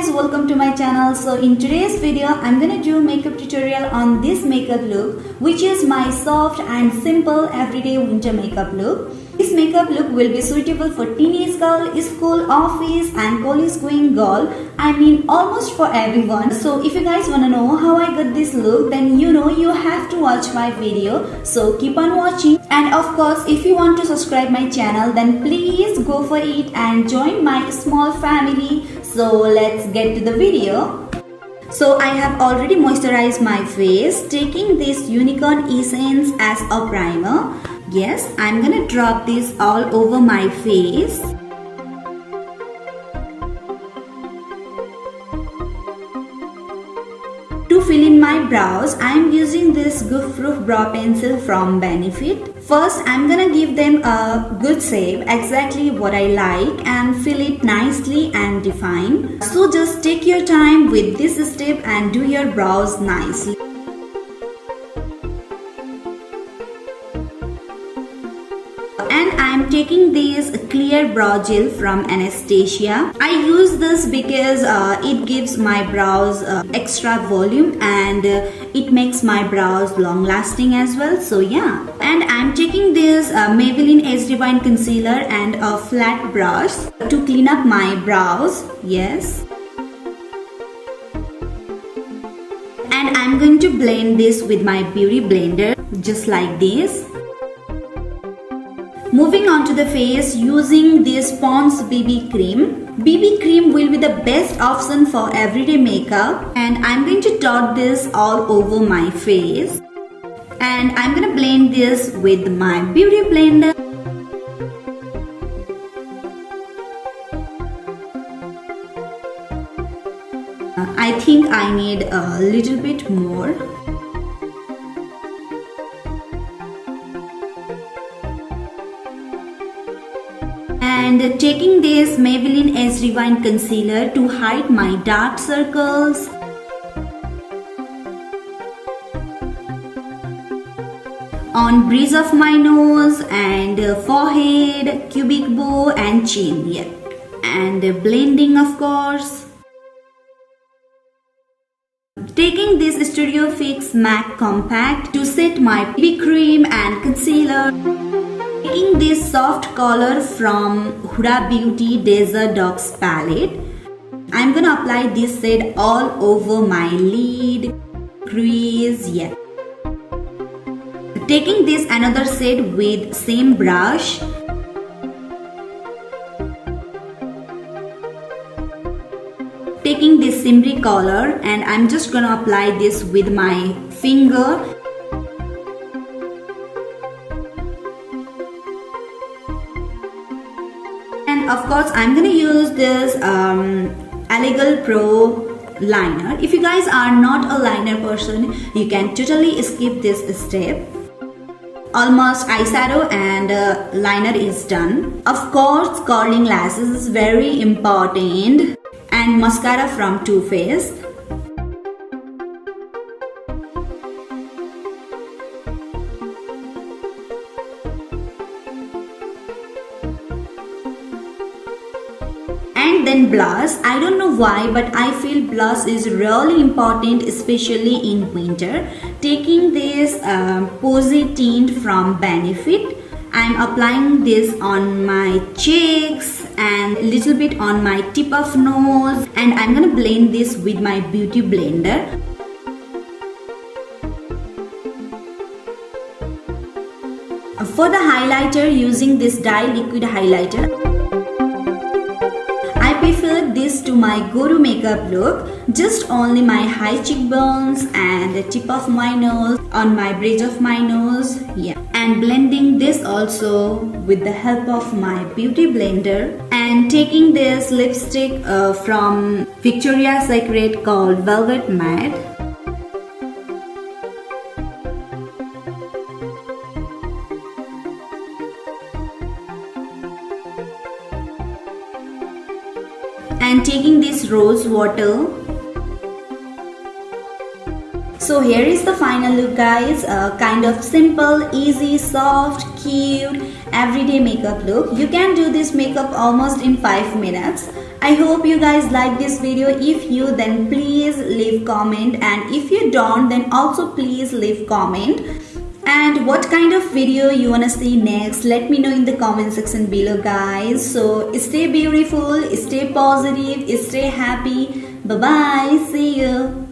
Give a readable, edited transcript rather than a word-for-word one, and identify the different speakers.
Speaker 1: guys, welcome to my channel. So in today's video I'm gonna do makeup tutorial on this makeup look, which is my soft and simple everyday winter makeup look. This makeup look will be suitable for teenage girl, school, office and college going girl. I mean almost for everyone. So if you guys wanna know how I got this look, then you know you have to watch my video. So keep on watching, and of course if you want to subscribe my channel, then please go for it and join my small family. So let's get to the video. So I have already moisturized my face, taking this Unicorn Essence as a primer. Yes, I'm gonna drop this all over my face. To fill in my brows, I am using this Goof Proof Brow Pencil from Benefit. First, I'm gonna give them a good shape, exactly what I like, and fill it nicely and define. So just take your time with this step and do your brows nicely. And I'm taking this clear brow gel from Anastasia. I use this because it gives my brows extra volume, and it makes my brows long lasting as well. So yeah, and I'm taking this Maybelline Age Rewind concealer and a flat brush to clean up my brows. Yes, and I'm going to blend this with my beauty blender just like this. Moving on to the face, using this Pond's BB cream. BB cream will be the best option for everyday makeup, and I'm going to dot this all over my face, and I'm going to blend this with my beauty blender. I think I need a little bit more. And taking this Maybelline Age Rewind concealer to hide my dark circles. On bridge of my nose and forehead, cubic bow and chin. Yeah. And blending, of course. Taking this Studio Fix Matte Compact to set my BB cream and concealer. Taking this soft color from Huda Beauty Desert Dogs palette, I'm gonna apply this shade all over my lid, crease, yeah. Taking this another shade with same brush. Taking this shimmery color, and I'm just gonna apply this with my finger. And of course I'm gonna use this Elegal Pro liner. If you guys are not a liner person, you can totally skip this step. Almost eyeshadow and liner is done. Of course curling lashes is very important, and mascara from Too Faced. And then blush. I don't know why, but I feel blush is really important, especially in winter. Taking this Posy Tint from Benefit, I'm applying this on my cheeks and a little bit on my tip of nose, and I'm gonna blend this with my beauty blender. For the highlighter, using this Dye Liquid Highlighter. I prefer this to my go-to makeup look. Just only my high cheekbones and the tip of my nose, on my bridge of my nose, yeah. And blending this also with the help of my beauty blender. And taking this lipstick from Victoria's Secret called Velvet Matte. And taking this rose water. So here is the final look, guys. Kind of simple, easy, soft, cute, everyday makeup look. You can do this makeup almost in 5 minutes. I hope you guys like this video. If you, then please leave comment, and if you don't, then also please leave comment. And what kind of video you wanna see next, let me know in the comment section below, guys. So stay beautiful, stay positive, stay happy. Bye bye, see you.